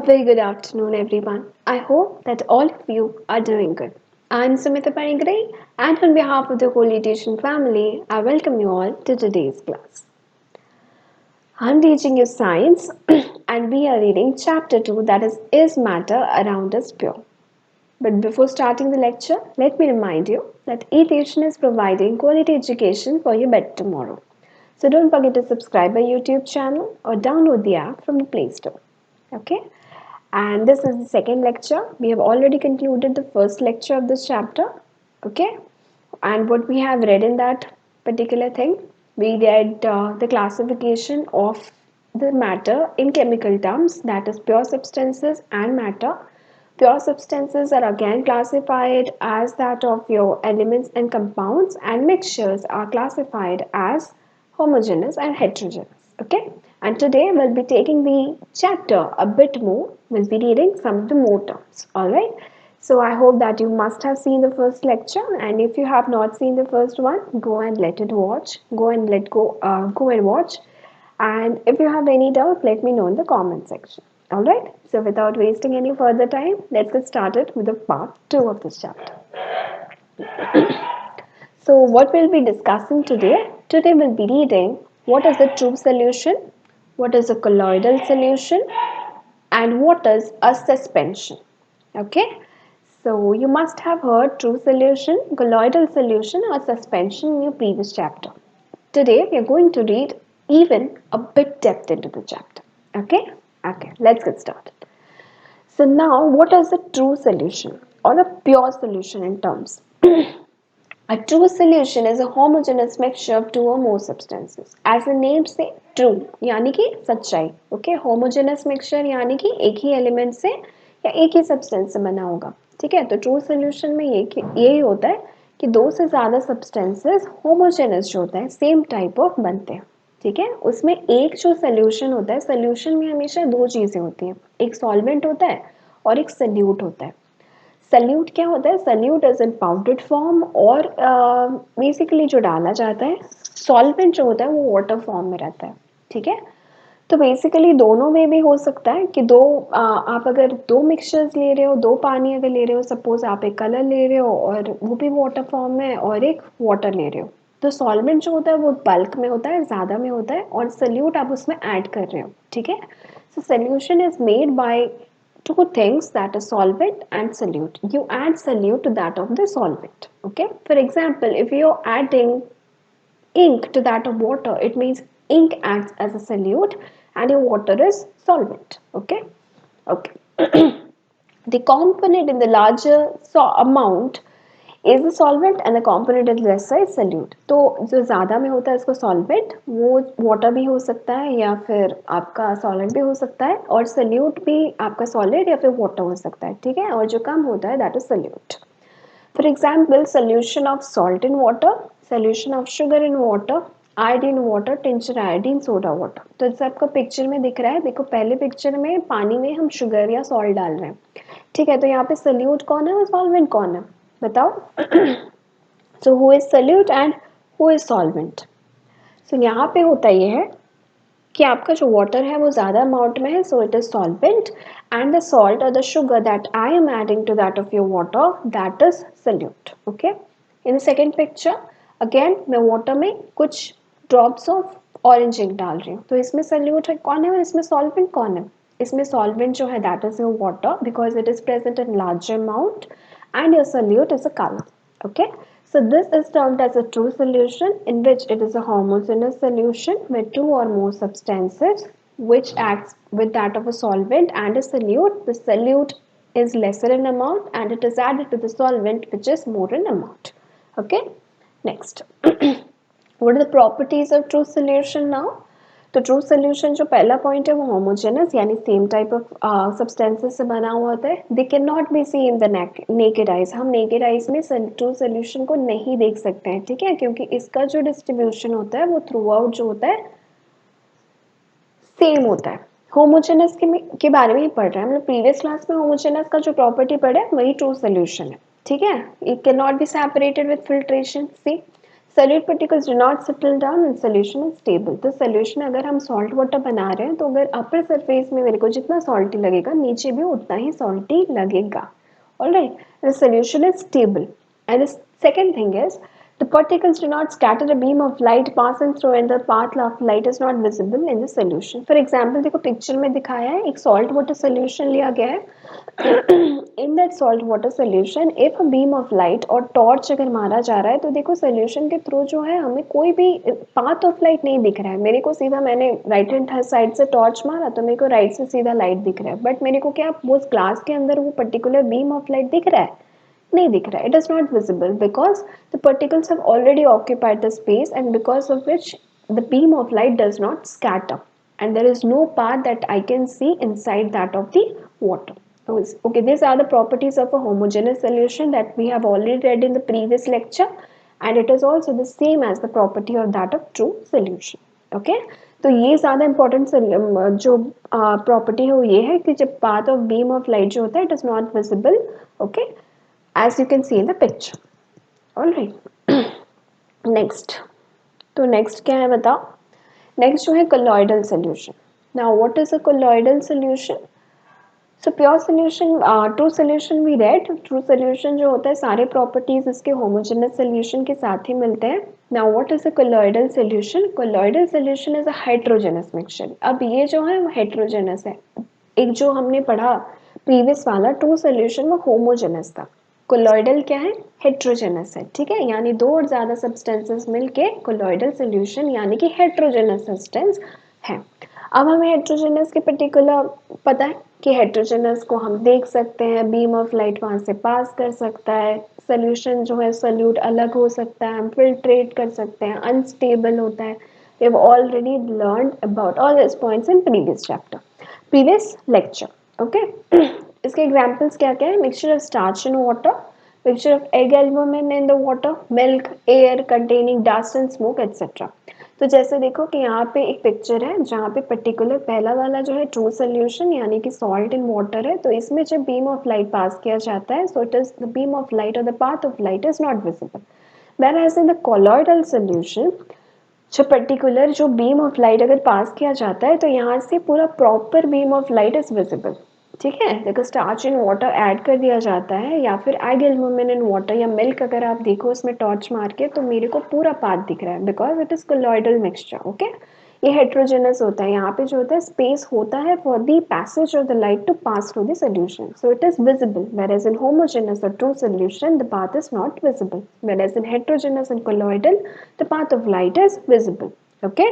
very good afternoon, everyone. I hope that all of you are doing good. I'm Sumita Panigre, and on behalf of the Holy Edition family, I welcome you all to today's class. I'm teaching you science, and we are reading chapter 2, that is Matter Around Us Pure? But before starting the lecture, let me remind you that eTuition is providing quality education for your better tomorrow. So don't forget to subscribe our YouTube channel or download the app from the Play Store. Okay? And this is the second lecture. We have already concluded the first lecture of this chapter. Okay? And what we have read in that particular thing, we read the classification of the matter in chemical terms, that is pure substances and matter. Pure substances are again classified as that of your elements and compounds, and mixtures are classified as homogeneous and heterogeneous. Okay, and today we'll be taking the chapter a bit more. We'll be reading some of the more terms. All right. So I hope that you must have seen the first lecture, and if you have not seen the first one, go and let it watch. Go and watch. And if you have any doubt, let me know in the comment section. All right. So without wasting any further time, let's get started with the part 2 of this chapter. So what we'll be discussing today? Today we'll be reading what is the true solution, what is a colloidal solution, and what is a suspension. Okay. So you must have heard true solution, colloidal solution, or suspension in your previous chapter. Today we are going to read even a bit depth into the chapter. Okay? Okay, let's get started. So now what is a true solution or a pure solution in terms? A true solution is a homogeneous mixture of two or more substances. As the name say, true यानी कि सच्चाई. Okay, homogeneous mixture यानी कि एक ही element से या एक ही substance से बना होगा. ठीक है, तो ट्रू सोल्यूशन में यही होता है कि दो से ज़्यादा सब्सटेंसेस होमोजेनस जो होता है सेम टाइप ऑफ बनते हैं. ठीक है, उसमें एक जो सोल्यूशन होता है, सोल्यूशन में हमेशा दो चीज़ें होती हैं, एक सॉल्वेंट होता है और एक सल्यूट होता है. सल्यूट क्या होता है? Solute is in powdered form और बेसिकली जो डाला जाता है, सॉल्वेंट जो होता है वो वाटर फॉर्म में रहता है. ठीक है, तो बेसिकली दोनों में भी हो सकता है कि आप अगर दो मिक्सचर्स ले रहे हो, दो पानी अगर ले रहे हो, सपोज आप एक कलर ले रहे हो और वो भी वाटर फॉर्म में है और एक वाटर ले रहे हो, तो सॉल्वेंट जो होता है वो बल्क में होता है, ज़्यादा में होता है, और सल्यूट आप उसमें ऐड कर रहे हो. ठीक है, so solution is made by two things, that is solvent and solute. You add solute to that of the solvent. Okay, for example, if you're adding ink to that of water, it means ink acts as a solute and your water is solvent. Okay, okay. The component in the larger amount is the solvent and the component is lesser is solute. तो जो ज़्यादा में होता है उसको solvent, वो water भी हो सकता है या फिर आपका solid भी हो सकता है, और solute भी आपका solid या फिर water हो सकता है. ठीक है, और जो कम होता है that is solute. For example, solution of salt in water, solution of sugar in water, iodine water, tincture iodine, soda water. तो जैसे आपको पिक्चर में दिख रहा है, देखो पहले पिक्चर में पानी में हम शुगर या सॉल्ट डाल रहे हैं. ठीक है, तो यहाँ पे सल्यूट कौन है और सॉल्वेंट कौन है, बताओ. So who is solute and who is solvent? So यहाँ पे होता ये है कि आपका जो वाटर है वो ज़्यादा अमाउंट में है, so it is solvent, and the salt और the sugar that I am adding to that of your water, that is solute. Okay, in the second picture again मैं वाटर में कुछ ड्रॉप्स ऑफ ऑरेंज इंक डाल रही हूँ, तो इसमें salute है कौन है और इसमें सॉल्वेंट कौन है? इसमें सॉल्वेंट जो है that is your water because it is present in larger amount, and your solute is a color. Okay, so this is termed as a true solution, in which it is a homogeneous solution with two or more substances which acts with that of a solvent and a solute. The solute is lesser in amount and it is added to the solvent which is more in amount. Okay, next. What are the properties of true solution now? तो true solution जो पहला point है वो homogeneous यानी same type of substances से बना हुआ होता है. They can not be see in the naked eyes. हम नेकेड आइज में ट्रू सोल्यूशन को नहीं देख सकते हैं. ठीक है, क्योंकि इसका जो डिस्ट्रीब्यूशन होता है वो थ्रू आउट जो होता है सेम होता है. होमोजेनस के बारे में ही पढ़ रहे हैं हम लोग. प्रीवियस क्लास में होमोजेनस का जो प्रॉपर्टी पढ़े वही ट्रू सोल्यूशन है. ठीक है, it can not be separated with filtration. See, solute particles do not settle down and solution is stable. तो solution अगर हम salt water बना रहे हैं तो अगर upper surface में मेरे को जितना salty लगेगा नीचे भी उतना ही salty लगेगा. Alright, the solution is stable. And the second thing is the particles do not scatter a beam of light passing through and the path of light is not visible in the solution. For example, देखो picture में दिखाया है एक salt water solution लिया गया है. In that salt water solution, if a beam of light और torch अगर मारा जा रहा है तो देखो solution के थ्रू जो है हमें कोई भी path of light नहीं दिख रहा है. मेरे को सीधा मैंने right hand side से torch मारा तो मेरे को right से सीधा light दिख रहा है. But मेरे को क्या वो glass के अंदर वो particular beam of light दिख रहा है? नहीं दिख रहा है. It is not visible because the particles have already occupied the space and because of which the beam of light does not scatter and there is no path that I can see inside that of the water. Okay, these are the properties of a homogeneous solution that we have already read in the previous lecture and it is also the same as the property of that of true solution. Okay, तो ये ज़्यादा important जो property है वो ये है कि जब path of beam of light जो होता है it is not visible. Okay, as you can see in the picture. Alright, next. तो next क्या है बताओ? Next जो है colloidal solution. Now what is a colloidal solution? So pure solution, true solution we read. True solution जो होता है सारे properties इसके homogeneous solution के साथ ही मिलते हैं. Now what is a colloidal solution? Colloidal solution is a heterogeneous mixture. अब ये जो है वो heterogeneous है. एक जो हमने पढ़ा previous वाला true solution वो homogeneous था. Colloidal क्या है? Heterogeneous है. ठीक है, यानी दो और ज़्यादा substances मिलके colloidal solution यानी कि heterogeneous substance है. अब हमें heterogeneous के particular पता है कि heterogeneous को हम देख सकते हैं, beam of light वहाँ से pass कर सकता है, solution जो है solute अलग हो सकता है, हम filtrate कर सकते हैं, unstable होता है. We have already learned about all these points in previous chapter, previous lecture. Okay. इसके examples क्या क्या है? Mixture of starch in water, mixture of egg albumin in the water, milk, air containing dust and smoke etc. तो जैसे देखो कि यहाँ पे एक पिक्चर है जहाँ पे पर्टिकुलर पहला वाला जो है ट्रू सोल्यूशन यानी कि सॉल्ट इन वाटर है. तो इसमें जब बीम ऑफ लाइट पास किया जाता है so it is the beam of light और the path of light is not visible. Whereas in the colloidal solution जो पर्टिकुलर जो बीम ऑफ लाइट अगर पास किया जाता है तो यहाँ से पूरा proper beam of light is visible. ठीक है, देखो स्टार्च इन वाटर ऐड कर दिया जाता है या फिर एग एल्बुमिन इन वाटर या मिल्क अगर आप देखो उसमें टॉर्च मार के तो मेरे को पूरा पाथ दिख रहा है because it is colloidal mixture. Okay, ये हेट्रोजेनस होता है. यहाँ पे जो होता है स्पेस होता है for the passage of the light to pass through the solution so it is visible. whereas in homogeneous or true solution the path is not visible, whereas in heterogeneous and colloidal the path of light is visible. Okay,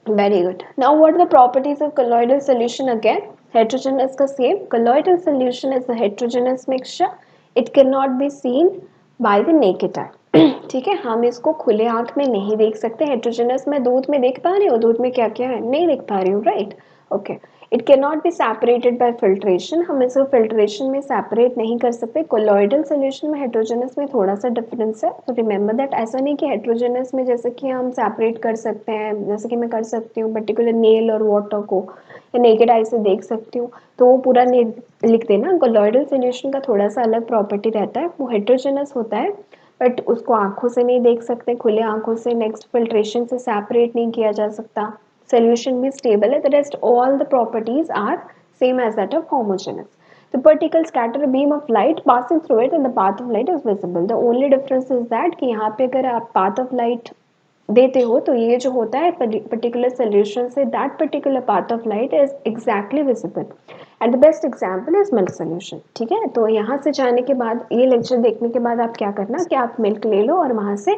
very good. Now what are the properties of colloidal solution again? Heterogeneous का same. Colloidal solution is a heterogeneous mixture. It cannot be seen by the naked eye. ठीक है, हम इसको खुले आंख में नहीं देख सकते. हेट्रोजेनस मैं दूध में देख पा रही हूँ, दूध में क्या क्या है नहीं देख पा रही हूँ, right. Okay, it can not be separated by filtration, हम इसको फिल्ट्रेशन में सेपरेट नहीं कर सकते. कोलॉइडल सोल्यूशन में हेट्रोजेनस में थोड़ा सा डिफरेंस है. तो रिमेंबर दैट ऐसा नहीं कि हेट्रोजेनस में जैसे कि हम सेपरेट कर सकते हैं, जैसे कि मैं कर सकती हूँ पर्टिकुलर नेल और वाटर को या नेकेड आई से देख सकती हूँ तो वो पूरा लिख देना. कोलॉइडल सोल्यूशन का थोड़ा सा अलग प्रॉपर्टी रहता है, वो हेट्रोजेनस होता है बट उसको आंखों से नहीं देख सकते, खुले आंखों से. नेक्स्ट फिल्ट्रेशन से सेपरेट नहीं किया जा सकता. Solution भी stable है. The rest all the properties are same as that of homogeneous. The particles scatter a beam of light passing through it and the path of light is visible. The only difference is that कि यहाँ पे अगर आप path of light देते हो तो ये जो होता है particular solution से that particular path of light is exactly visible. And the best example is milk solution. ठीक है, तो यहाँ से जाने के बाद ये लेक्चर देखने के बाद आप क्या करना कि आप मिल्क ले लो और वहाँ से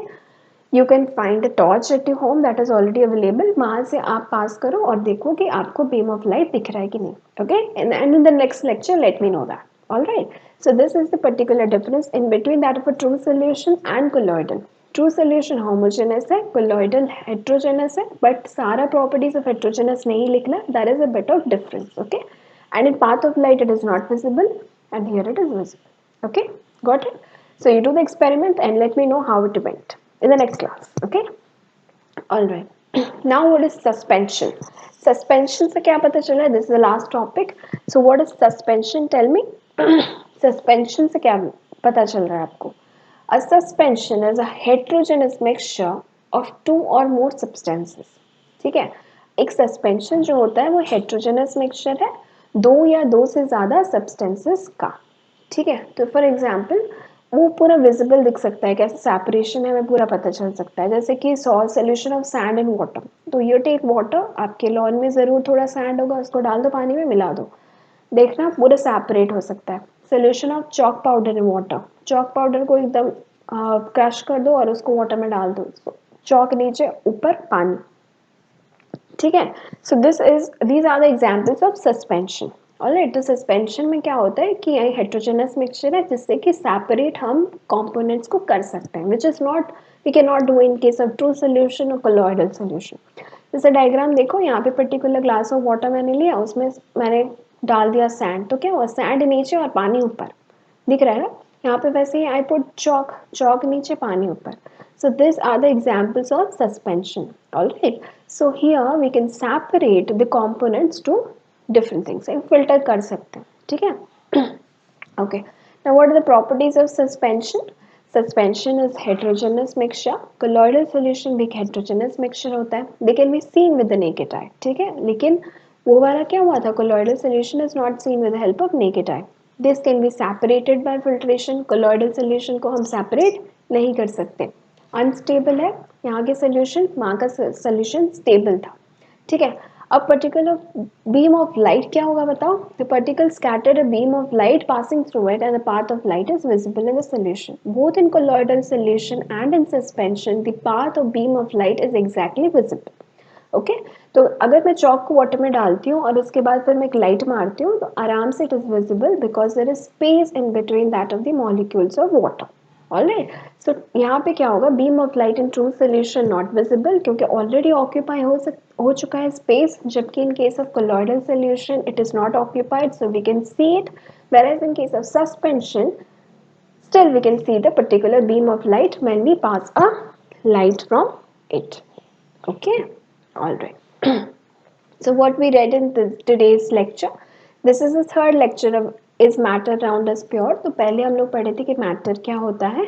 you can find the torch at your home that is already available. वहाँ से आप पास करो और देखो कि आपको बीम ऑफ लाइट दिख रहा है कि नहीं. Okay, and in the next lecture let me know that. Alright, so this is the particular difference in between that of a true solution and colloidal. True solution homogeneous है, colloidal heterogeneous है, but सारा properties of heterogeneous नहीं लिखना, that is a bit of difference. Okay, and in path of light it is not visible and here it is visible. Okay, got it? So you do the experiment and let me know how it went in the next class. Okay, all right. Now what is suspension? Suspension से क्या पता चला? This is the last topic. So what is suspension? Tell me. Suspension से क्या पता चल रहा है आपको? A suspension is a heterogeneous mixture of two or more substances. ठीक है, एक सस्पेंशन जो होता है वो हेट्रोजेनस मिक्सचर है दो या दो से ज्यादा सब्सटेंसेस का. ठीक है, तो फॉर एग्जांपल वो पूरा विजिबल दिख सकता है, कैसे सेपरेशन है हमें पूरा पता चल सकता है. जैसे कि solution of sand and water, तो यू टेक वाटर, आपके लॉन में जरूर थोड़ा सैंड होगा, उसको डाल दो पानी में, मिला दो, देखना पूरा सेपरेट हो सकता है. Solution of chalk powder in water, chalk powder को एकदम क्रश कर दो और उसको वाटर में डाल दो, चॉक नीचे ऊपर पानी. ठीक है, so these are the examples of suspension. Alright, तो सस्पेंशन में क्या होता है कि ये हेट्रोजेनस मिक्सचर है जिससे कि सेपरेट हम कंपोनेंट्स को कर सकते हैं, which is not we can not do in case of true solution और कोलॉइडल सोल्यूशन. जैसे डायग्राम देखो, यहाँ पे पर्टिकुलर ग्लास ऑफ वाटर मैंने लिया, उसमें मैंने डाल दिया सैंड, तो क्या हुआ, सैंड नीचे और पानी ऊपर दिख रहा है ना. यहाँ पे वैसे ही आई पुट चॉक, चॉक नीचे पानी ऊपर. So these are the examples of suspension. Alright. So here we can separate the components to different things. एक filter कर सकते हैं, ठीक है? Okay. Now what are the properties of suspension? Suspension is heterogeneous mixture. Colloidal solution भी heterogeneous mixture होता है. They can be seen with the naked eye, ठीक है? लेकिन वो वाला क्या हुआ था? Colloidal solution is not seen with the help of naked eye. This can be separated by filtration. Colloidal solution को हम separate नहीं कर सकते. अनस्टेबल है, यहाँ के सोल्यूशन, वहाँ का सोल्यूशन स्टेबल था. ठीक है, अब पर्टिकुलर बीम ऑफ लाइट क्या होगा बताओ. The particle scattered a beam of light passing through it and the path of light is visible in the solution. Both in colloidal solution and in suspension the path of beam of light is exactly visible. Okay, तो अगर मैं chalk को water में डालती हूँ और उसके बाद फिर मैं एक लाइट मारती हूँ तो आराम से it is visible because there is space in between that of the molecules of water. Alright, so यहाँ पे क्या होगा, beam of light in true solution not visible क्योंकि ऑलरेडी ऑक्यूपाई हो चुका है स्पेस, जबकि in case of colloidal solution it is not occupied so we can see it, whereas in case of suspension still we can see the particular beam of light when we pass a light from it. Okay, all right. So what we read in today's lecture, this is the third lecture of is matter around us pure. तो पहले हम लोग पढ़े थे कि matter क्या होता है.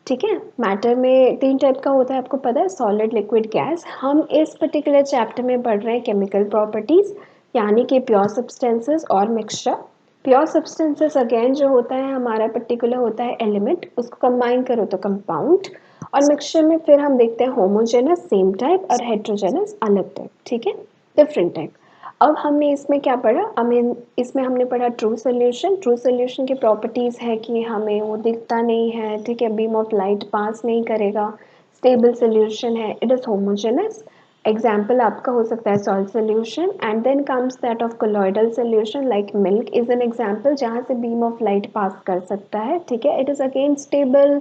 ठीक है, मैटर में तीन टाइप का होता है, आपको पता है, सॉलिड, लिक्विड, गैस. हम इस पर्टिकुलर चैप्टर में पढ़ रहे हैं केमिकल प्रॉपर्टीज, यानी कि प्योर सब्सटेंसेस और मिक्सचर. प्योर सब्सटेंसेस अगेन जो होता है हमारा पर्टिकुलर होता है एलिमेंट, उसको कंबाइन करो तो कंपाउंड, और मिक्सचर में फिर हम देखते हैं होमोजेनस सेम टाइप और हेट्रोजेनस अलग टाइप. ठीक है, डिफरेंट टाइप. अब हमने इसमें क्या पढ़ा, हमें इसमें हमने पढ़ा ट्रू सोल्यूशन. ट्रू सोल्यूशन की प्रॉपर्टीज है कि हमें वो दिखता नहीं है, ठीक है, बीम ऑफ लाइट पास नहीं करेगा, स्टेबल सोल्यूशन है, इट इज होमोजेनस. एग्जाम्पल आपका हो सकता है salt solution. And then comes that of colloidal solution like milk is an example जहाँ से बीम ऑफ लाइट पास कर सकता है. ठीक है, it is again stable,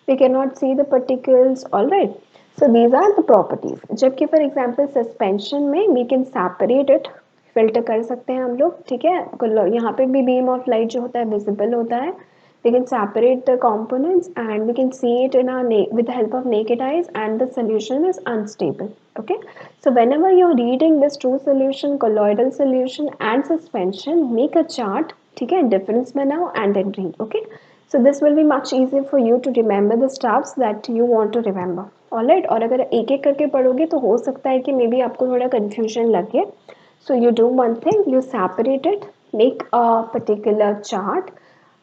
we can not see the particles. Alright, so these are the properties. जबकि for example suspension में we can separate it, filter कर सकते हैं हम लोग. ठीक है, यहाँ पे भी बीम ऑफ लाइट जो होता है विजिबल होता है. We can separate the components and we can see it in our with the help of naked eyes and the solution is unstable. Okay, so whenever you're reading this true solution, colloidal solution and suspension, make a chart. ठीक है, difference बनाओ and then read. Okay, so this will be much easier for you to remember the stuffs that you want to remember. Alright, और अगर एक एक करके पढ़ोगे तो हो सकता है कि मे बी आपको थोड़ा confusion लगे. So you do one thing, you separate it, make a particular chart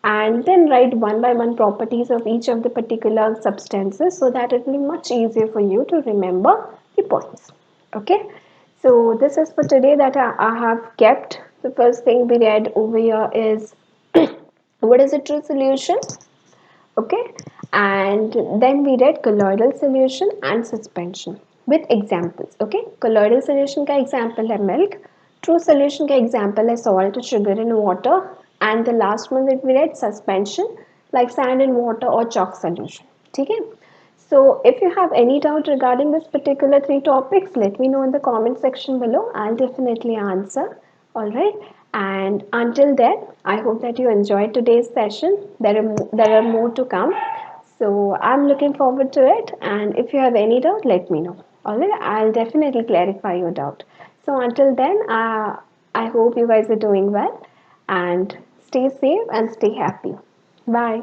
and then write one by one properties of each of the particular substances so that it will be much easier for you to remember the points. Okay, so this is for today that I have kept. The first thing we read over here is what is a true solution. Okay, and then we read colloidal solution and suspension with examples. Okay, colloidal solution का example है milk, true solution का example है salt, sugar and water, and the last one that we read suspension like sand and water or chalk solution. ठीक है, so if you have any doubt regarding this particular three topics, let me know in the comment section below. I'll definitely answer. All right, and until then, I hope that you enjoyed today's session. There are more to come, so I'm looking forward to it. And if you have any doubt, let me know. All right, I'll definitely clarify your doubt. So until then, I hope you guys are doing well and stay safe and stay happy. Bye.